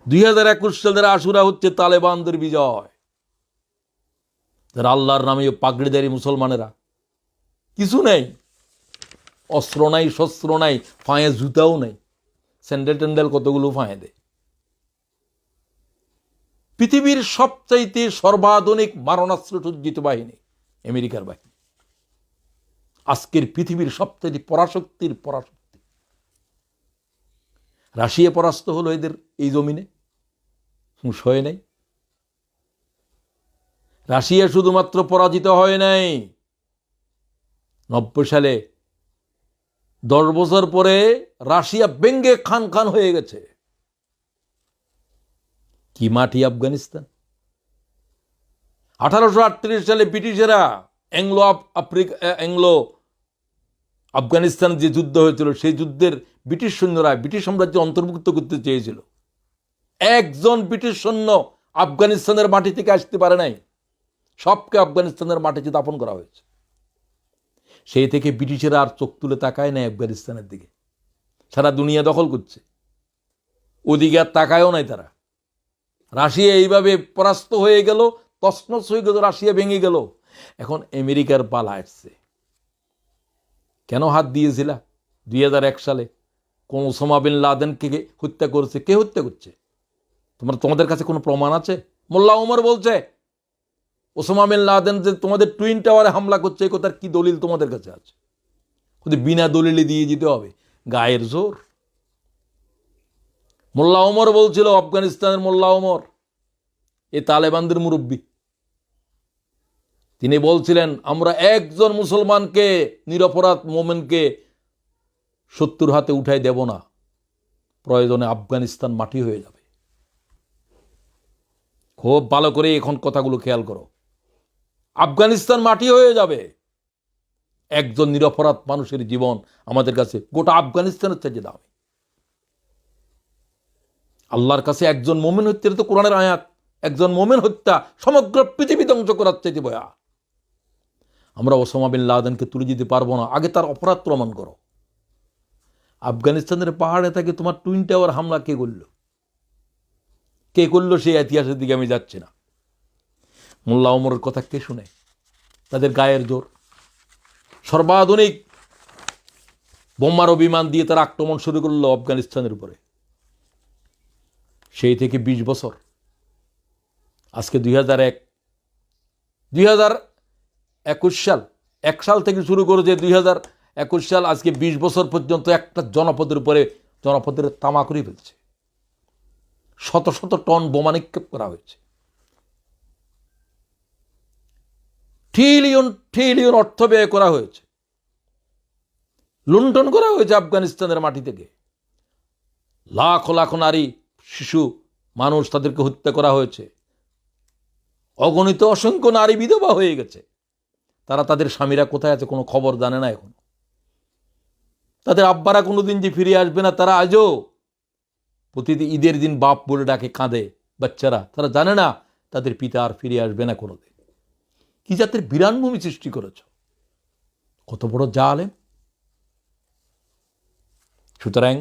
2021 সালের আশুরা হচ্ছে তালেবানদের বিজয়। যারা আল্লাহর নামে পাগড়িদারি মুসলমানেরা, কিছু নেই, অস্ত্র নাই, শস্ত্র নাই, ফাঁয়ে জুতাও নেই, স্যান্ডেল ট্যান্ডেল কতগুলো ফাঁয়ে দেয়। পৃথিবীর সবচাইতে সর্বাধুনিক মারণাস্ত্র সজ্জিত বাহিনী আমেরিকার বাহিনী। আজকের পৃথিবীর সবচাইতে পরাশক্তির পরাশক্তি। রাশিয়া পরাস্ত হলো এদের এই জমিনে, হুঁশ হয় নাই। রাশিয়া শুধুমাত্র পরাজিত হয় নাই, 90 সালে 10 বছর পরে রাশিয়া ব্যঙ্গে খান খান হয়ে গেছে। কি মাটি আফগানিস্তান। 1838 সালে ব্রিটিশেরা অ্যাংলো আফগানিস্তান যে যুদ্ধ হয়েছিল, সেই যুদ্ধের ব্রিটিশ সৈন্যরা ব্রিটিশ সাম্রাজ্য অন্তর্ভুক্ত করতে চেয়েছিল। একজন ব্রিটিশ সৈন্য আফগানিস্তানের মাটি থেকে আসতে পারে নাই, সবকে আফগানিস্তানের মাটিতে দাফন করা হয়েছে। সেই থেকে ব্রিটিশেরা আর চোখ তুলে তাকায় নাই আফগানিস্তানের দিকে, সারা দুনিয়া দখল করছে, ওদিকে আর তাকায়ও নাই তারা। রাশিয়া এইভাবে পরাস্ত হয়ে গেল, তছনছ হয়ে গেল, রাশিয়া ভেঙে গেল। এখন আমেরিকার পালা আসছে। কেন হাত দিয়েছিল 2001 সালে? কোন ওসামা বিন লাদেনকে হত্যা করেছে, কে হত্যা করছে? তোমাদের কাছে কোনো প্রমাণ আছে? মোল্লা ওমর বলছে ওসামা বিন লাদেন যে তোমাদের টুইন টাওয়ারে হামলা করছে, এই কথার কি দলিল তোমাদের কাছে আছে? বিনা দলিলে দিয়ে যেতে হবে, গায়ের জোর। মোল্লা ওমর বলছিল, আফগানিস্তানের মোল্লা ওমর, এ তালেবানদের মুরব্বী, তিনি বলছিলেন আমরা একজন মুসলমানকে, নিরপরাধ মোমেনকে শত্রুর হাতে উঠাই দেব না, প্রয়োজনে আফগানিস্তান মাটি হয়ে যাবে। খুব ভালো করে এখন কথাগুলো খেয়াল করো, আফগানিস্তান মাটি হয়ে যাবে। একজন নিরপরাধ মানুষের জীবন আমাদের কাছে গোটা আফগানিস্তানের চাইতে দামি। আল্লাহর কাছে একজন মোমেন হত্যা, তো কোরআনের আয়াত, একজন মোমেন হত্যা সমগ্র পৃথিবী ধ্বংস করার চাইতে ভয়া। আমরা ওসামা বিন লাদেনকে তুলে দিতে পারবো না, আগে তার অপরাধ প্রমাণ করো। আফগানিস্তানের পাহাড়ে থেকে তোমার টুইন টাওয়ার হামলা কে করলো? কে করলো সেই ইতিহাসের দিকে আমি যাচ্ছি না। মোল্লা ওমরের কথা কে শুনে? তাদের গায়ের জোর। সর্বাধুনিক বোমার বিমান দিয়ে তারা আক্রমণ শুরু করলো আফগানিস্তানের উপরে। সেই থেকে 20 বছর, আজকে 2021 সাল, 1 সাল থেকে শুরু করে যে 2021 সাল, আজকে 20 বছর পর্যন্ত একটা জনপদের তামা করে ফেলছে। শত শত টন বোমা নিক্ষেপ করা হয়েছে, ট্রিলিয়ন ট্রিলিয়ন অর্থ ব্যয় করা হয়েছে, লুণ্ঠন করা হয়েছে আফগানিস্তানের মাটি থেকে। লাখ লাখ নারী, শিশু, মানুষ, তাদেরকে হত্যা করা হয়েছে। অগণিত অসংখ্য নারী বিধবা হয়ে গেছে। তাদের স্বামীরা কোথায় আছে কোনো খবর জানে না এখন। তাদের আব্বারা কোনোদিন যে ফিরে আসবে না, তারা আজও প্রতিদিন ঈদের দিন বাপ বলে ডাকে, কাঁদে বাচ্চারা। তারা জানে না তাদের পিতা আর ফিরে আসবে না কোনোদিন। কি জাতের বিরানভূমি সৃষ্টি করেছ, কত বড় জালেম। সুতরাং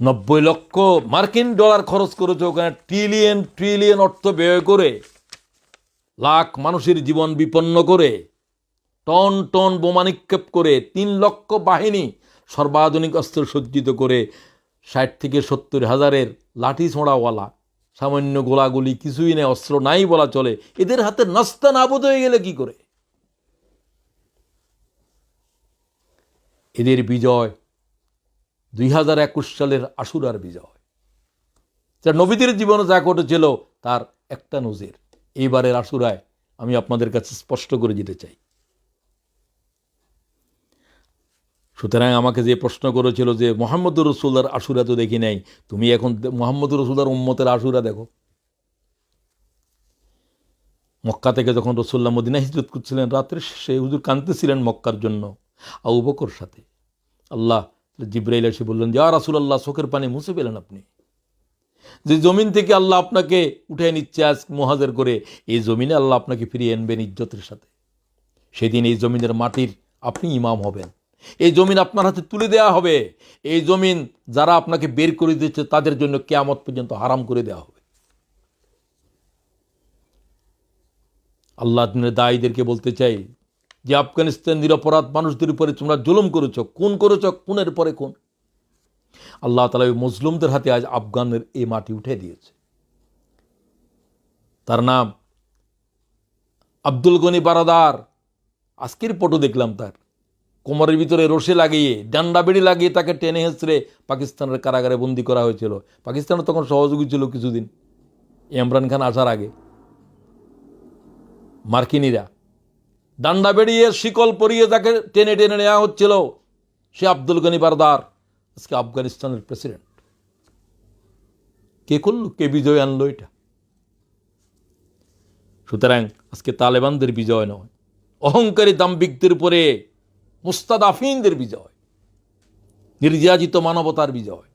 90 লক্ষ মার্কিন ডলার খরচ করেছে ওখানে, ট্রিলিয়ন ট্রিলিয়ন অর্থ ব্যয় করে, লাখ মানুষের জীবন বিপন্ন করে, টন টন বোমা নিক্ষেপ করে, 3 লক্ষ বাহিনী সর্বাধুনিক অস্ত্র সজ্জিত করে, 60 থেকে 70 হাজারের লাঠি ছোঁড়াওয়ালা, সামান্য গোলাগুলি কিছুই নেই, অস্ত্র নাই বলা চলে। এদের হাতে নাস্তা নাবুদ হয়ে গেলে কি করে? এদের বিজয় 2021 সালের আশুরার বিজয়, যা নবীদের জীবনে যা ঘটেছিল তার একটা নজির এইবারের আশুরায় আমি আপনাদের কাছে স্পষ্ট করে দিতে চাই। সুতরাং আমাকে যে প্রশ্ন করেছিল যে মুহাম্মদ রাসূলুল্লাহর আশুরা তো দেখি নাই, তুমি এখন মুহাম্মদ রাসূলুল্লাহর উম্মতের আশুরা দেখো। মক্কা থেকে যখন রাসূলুল্লাহ মদিনা হিজরত করছিলেন, রাত্রে সেই হুজুর কাঁদতেছিলেন মক্কার জন্য আবু বকর সাথে। আল্লাহ জিবরাইল এসে বললেন, ইয়া রাসূলুল্লাহ, চোখের পানি মুছে পেলেন আপনি। যে জমিন থেকে আল্লাহ আপনাকে উঠে নিচ্ছে আজ মুহাজির করে, এই জমিনে আল্লাহ আপনাকে ফিরিয়ে আনবেন ইজ্জতের সাথে। সেদিন এই জমিনের মাটির আপনি ইমাম হবেন। এই জমিন আপনার হাতে তুলে দেওয়া হবে। এই জমিন যারা আপনাকে বের করে দিচ্ছে তাদের জন্য কিয়ামত পর্যন্ত হারাম করে দেওয়া হবে। আল্লাহ দিনের দায়ীদেরকে বলতে চাই যে আফগানিস্তান নিরপরাধ মানুষদের উপরে তোমরা জুলুম করেছ, খুন করেছ, খুনের পরে খুন। আল্লাহ তাআলা ওই মজলুমদের হাতে আজ আফগানের এই মাটি উঠে দিয়েছে। তার নাম আব্দুল গনি বারাদার। আজকের ফটো দেখলাম, তার কোমরের ভিতরে রশি লাগিয়ে, ডান্ডা বেড়ি লাগিয়ে তাকে টেনে হেঁচড়ে পাকিস্তানের কারাগারে বন্দি করা হয়েছিল। পাকিস্তানের তখন সহযোগী ছিল কিছুদিন, ইমরান খান আসার আগে। মার্কিনীরা ডান্ডা বেড়িয়ে শিকল পরিয়ে তাকে টেনে টেনে নেওয়া হচ্ছিল। সে আব্দুল গনি বারদার আজকে আফগানিস্তানের প্রেসিডেন্ট। কে করলো? কে বিজয় আনলো এটা? সুতরাং আজকে তালেবানদের বিজয় নয়, অহংকারী দাম্ভিকদের উপরে মুস্তাদাফিনদের বিজয়, নির্যাতিত মানবতার বিজয়।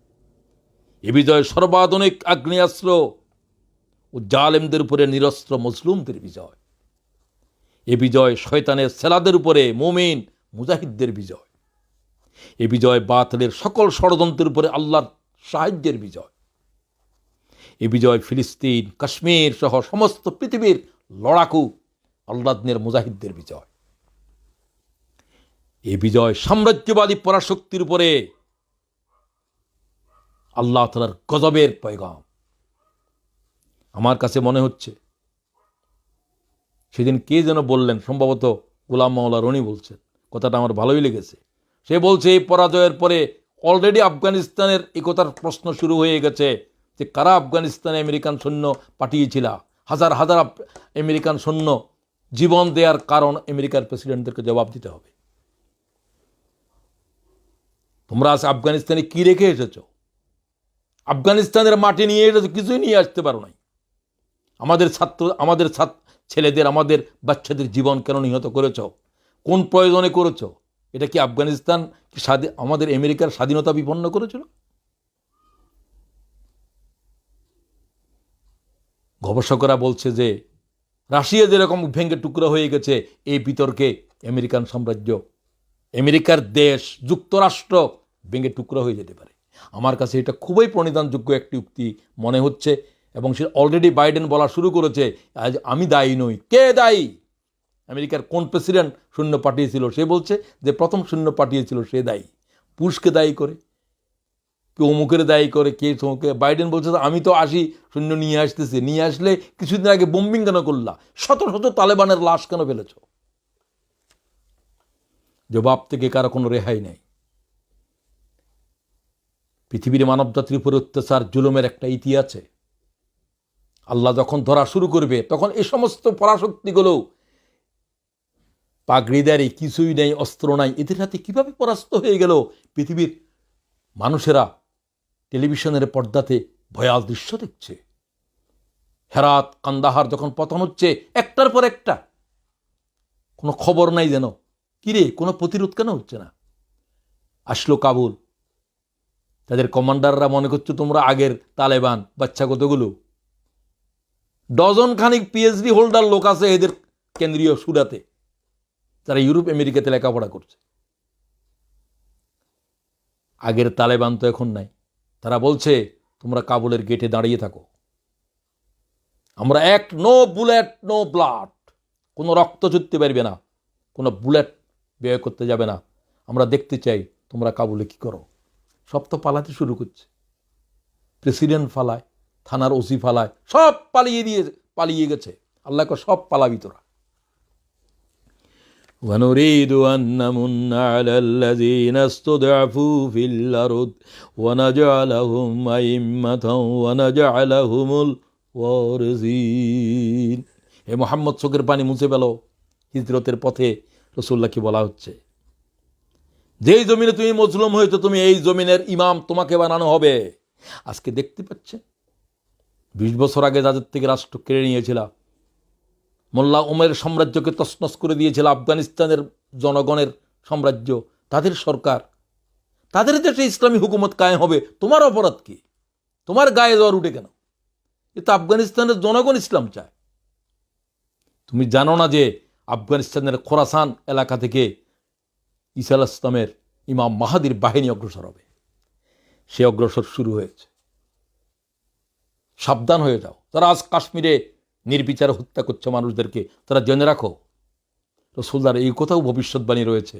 এ বিজয় সর্বাধুনিক আগ্নেয়াস্ত্র ও জালেমদের উপরে নিরস্ত্র মজলুমদের বিজয়। এ বিজয় শয়তানের সেলাদের উপরে মুমিন মুজাহিদদের বিজয়। এ বিজয় বাতিলের সকল ষড়যন্ত্রের উপরে আল্লাহর সাহায্যের বিজয়। এ বিজয় ফিলিস্তিন, কাশ্মীর সহ সমস্ত পৃথিবীর লড়াকু আল্লাহর মুজাহিদদের বিজয়। এ বিজয় সাম্রাজ্যবাদী পরাশক্তির উপরে আল্লাহ তাআলার গজবের পয়গাম। আমার কাছে মনে হচ্ছে সেদিন কে যেন বললেন, সম্ভবত গোলাম মাওলা রনি বলছেন, কথাটা আমার ভালোই লেগেছে। সে বলছে এই পরাজয়ের পরে অলরেডি আফগানিস্তানের এই কথার প্রশ্ন শুরু হয়ে গেছে যে কারা আফগানিস্তানে আমেরিকান সৈন্য পাঠিয়েছিল। হাজার হাজার আমেরিকান সৈন্য জীবন দেওয়ার কারণ আমেরিকার প্রেসিডেন্টদেরকে জবাব দিতে হবে। তোমরা আজ আফগানিস্তানে কি রেখে এসেছ? আফগানিস্তানের মাটি নিয়ে এসেছো, কিছুই নিয়ে আসতে পারো নাই। আমাদের ছেলেদের, আমাদের বাচ্চাদের জীবন কেন নিহত করেছ? কোন প্রয়োজনে করেছ? এটা কি আফগানিস্তান আমাদের আমেরিকার স্বাধীনতা বিপন্ন করেছিল? গবেষকরা বলছে যে রাশিয়া যেরকম ভেঙে টুকরো হয়ে গেছে, এই বিতর্কে আমেরিকান সাম্রাজ্য, আমেরিকার দেশ যুক্তরাষ্ট্র ভেঙে টুকরো হয়ে যেতে পারে। আমার কাছে এটা খুবই প্রণিধানযোগ্য একটি উক্তি মনে হচ্ছে, এবং সে অলরেডি বাইডেন বলা শুরু করেছে, আজ আমি দায়ী নই। কে দায়ী? আমেরিকার কোন প্রেসিডেন্ট সৈন্য পাঠিয়েছিল? সে বলছে যে প্রথম সৈন্য পাঠিয়েছিল সে দায়ী। পুরুষকে দায়ী করে, কেউ অমুকের দায়ী করে, কে সমুকে। বাইডেন বলছে আমি তো সৈন্য নিয়ে আসতেছি, নিয়ে আসলে কিছুদিন আগে বোম্বিং কেন করলা? শত শত তালেবানের লাশ কেন ফেলেছ? জবাব থেকে কারো কোনো রেহাই নেই। পৃথিবীর মানবজাতির উপর অত্যাচার জুলুমের একটা ইতি আছে। আল্লাহ যখন ধরা শুরু করবে তখন এই সমস্ত পরাশক্তিগুলো পাগড়িদারি কিছুই নেই, অস্ত্র নাই, এদের হাতে কিভাবে পরাস্ত হয়ে গেল? পৃথিবীর মানুষেরা টেলিভিশনের পর্দাতে ভয়াল দৃশ্য দেখছে। হেরাত, কান্দাহার যখন পতন হচ্ছে একটার পর একটা, কোনো খবর নাই যেন। কিরে, কোনো প্রতিরোধ কেন হচ্ছে না? আসলো কাবুল, তাদের কমান্ডাররা মনে করছে তোমরা আগের তালেবান। বাচ্চা কতগুলো, ডজন খানিক পিএইচডি হোল্ডার লোক আছে এদের কেন্দ্রীয় সুরাতে, যারা ইউরোপ আমেরিকাতে লেখাপড়া করছে। আগের তালেবান তো এখন নাই। তারা বলছে তোমরা কাবুলের গেটে দাঁড়িয়ে থাকো, আমরা নো বুলেট নো ব্লাড, কোনো রক্ত ছুটতে পারবে না, কোনো বুলেট ব্যয় করতে যাবে না, আমরা দেখতে চাই তোমরা কাবুলে কি করো। সব তো পালাতে শুরু করছে। প্রেসিডেন্ট পালায়, থানার ওসি পালায়, সব পালিয়ে গেছে। আল্লাহকে সব পালাবি তোরা। ونريد أن نمن على الذين استضعفوا في الأرض ونجعلهم أئمة ونجعلهم الوارثين। হে মুহাম্মদ, চোখের পানি মুছে ফেলো। হিজরতের পথে রাসূলুল্লাহকে বলা হচ্ছে, যেই জমিনে তুমি মজলুম হয়েছো, তুমি এই জমিনের ইমাম, তোমাকে বানানো হবে। আজকে দেখতে পাচ্ছেন 20 বছর আগে যাদের থেকে রাষ্ট্র কেড়ে নিয়েছিল, মোল্লা ওমরের সাম্রাজ্যকে তছনছ করে দিয়েছিল আফগানিস্তানের জনগণের সাম্রাজ্য, তাদের সরকার, তাদের দেশে ইসলামী হুকুমত কায়েম হবে। তোমার অপরাধ কি? তোমার গায়ে জ্বর উঠে কেন? এ তো আফগানিস্তানের জনগণ ইসলাম চায়। তুমি জানো না যে আফগানিস্তানের খোরাসান এলাকা থেকে ঈসা আলাইহিস সালামের ইমাম মাহাদির বাহিনী অগ্রসর হবে। সে অগ্রসর শুরু হয়েছে। সাবধান হয়ে যাও, তারা আজ কাশ্মীরে নির্বিচারে হত্যা করছে মানুষদেরকে, তারা জেনে রাখো। রাসূলুল্লাহর এই কথাও ভবিষ্যৎবাণী রয়েছে,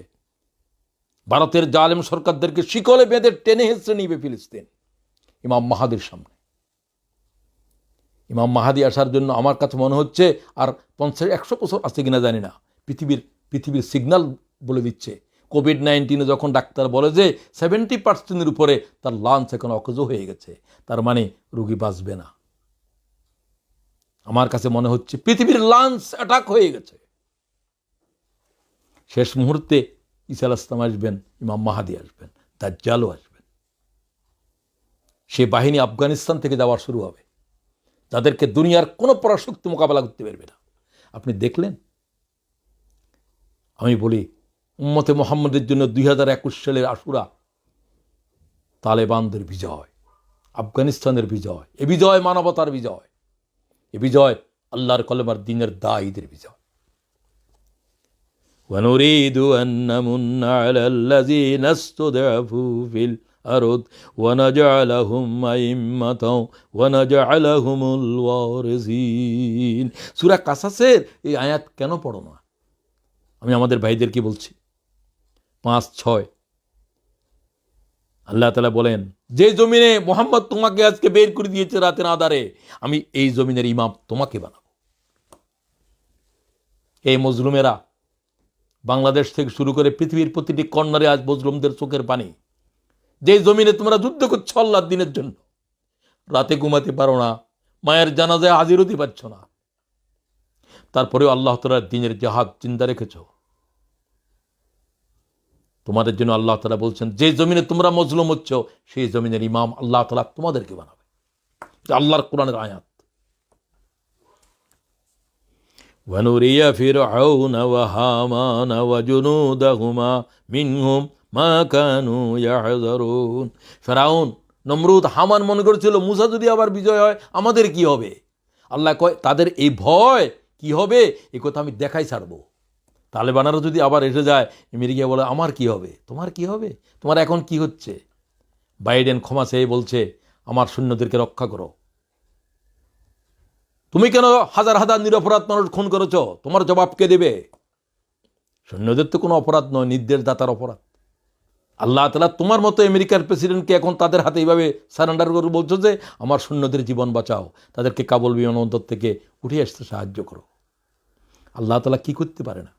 ভারতের জালেম সরকারদেরকে শিকলে বেঁধে টেনে হেঁচড়ে নিবে ফিলিস্তিন ইমাম মাহাদির সামনে। ইমাম মাহাদি আসার জন্য আমার কাছে মনে হচ্ছে আর 50-100 বছর আছে কিনা জানি না। পৃথিবীর সিগন্যাল বলে দিচ্ছে, কোভিড-19 যখন ডাক্তার বলে যে 70% উপরে তার লাঞ্চ এখন অকেজ হয়ে গেছে, তার মানে রোগী বাঁচবে না। আমার কাছে মনে হচ্ছে পৃথিবীর লাঞ্চ অ্যাটাক হয়ে গেছে। শেষ মুহূর্তে ঈসা আলাইহিস সালাম আসবেন, ইমাম মাহাদি আসবেন, দাজ্জালও আসবেন। সে বাহিনী আফগানিস্তান থেকে যাওয়া শুরু হবে, তাদেরকে দুনিয়ার কোনো পরাশক্তি মোকাবেলা করতে পারবে না। আপনি দেখলেন, আমি বলি উম্মতে মুহাম্মদের জন্য 2021 সালের আশুরা তালেবানদের বিজয়, আফগানিস্তানের বিজয়, এ বিজয় মানবতার বিজয়, এ বিজয় আল্লাহর কলেমার দ্বীনের দায়ীদের বিজয়। وَنُرِيدُ أَن نَّمُنَّ عَلَى الَّذِينَ اسْتُضْعِفُوا فِي الْأَرْضِ وَنَجْعَلَهُمْ أَئِمَّةً وَنَجْعَلَهُمُ الْوَارِثِينَ। সূরা কাসাসের এই আয়াত কেন পড়ো না? আমি আমাদের ভাইদেরকে বলছি, 5-6 আল্লাহ তাআলা বলেন, যে জমিনে মুহাম্মদ তোমাকে আজকে বের করে দিয়েছে রাতের আঁধারে, আমি এই জমিনের ইমাম তোমাকে বানাবো। এই মজলুমেরা বাংলাদেশ থেকে শুরু করে পৃথিবীর প্রতিটি কর্নারে আজ মজলুমদের চোখের পানি। যে জমিনে তোমরা যুদ্ধ করছো আল্লাহর দ্বীনের জন্য, রাতে ঘুমাতে পারো না, মায়ের জানাজায় হাজির হতে পারছো না, তারপরেও আল্লাহ তাআলার দ্বীনের জিহাদ জিন্দা রেখেছ। তোমাদের জন্য আল্লাহ তাআলা বলছেন, যে জমিনে তোমরা মজলুম হচ্ছ সেই জমিনের ইমাম আল্লাহ তাআলা তোমাদেরকে বানাবে। আল্লাহর কোরআনের আয়াত। وَنُرِيَ فِرْعَوْنَ وَهَامَانَ وَجُنُودَهُمَا مِنْهُمْ مَا كَانُوا يَحْذَرُونَ। ফেরাউন, নমরুদ, হামান মনে করেছিল মুসা যদি আবার বিজয় হয় আমাদের কি হবে। আল্লাহ কয়, তাদের এই ভয় কি হবে এই কথা আমি দেখাই ছাড়বো। তালেবানারা যদি আবার এসে যায়, আমেরিকা বলে আমার কি হবে, তোমার কি হবে, তোমার এখন কি হচ্ছে। বাইডেন ক্ষমা চেয়ে বলছে, আমার সৈন্যদেরকে রক্ষা করো। তুমি কেন হাজার হাজার নিরপরাধ মানুষ খুন করেছ, তোমার জবাব কে দেবে? সৈন্যদের তো কোনো অপরাধ নয়, নির্দেশদাতার অপরাধ। আল্লাহ তাআলা তোমার মতো আমেরিকার প্রেসিডেন্টকে এখন তাদের হাতে এইভাবে সারেন্ডার করে বলছো যে আমার সৈন্যদের জীবন বাঁচাও, তাদেরকে কাবুল বিমানবন্দর থেকে উঠে আসতে সাহায্য করো। আল্লাহ তাআলা কি করতে পারে না?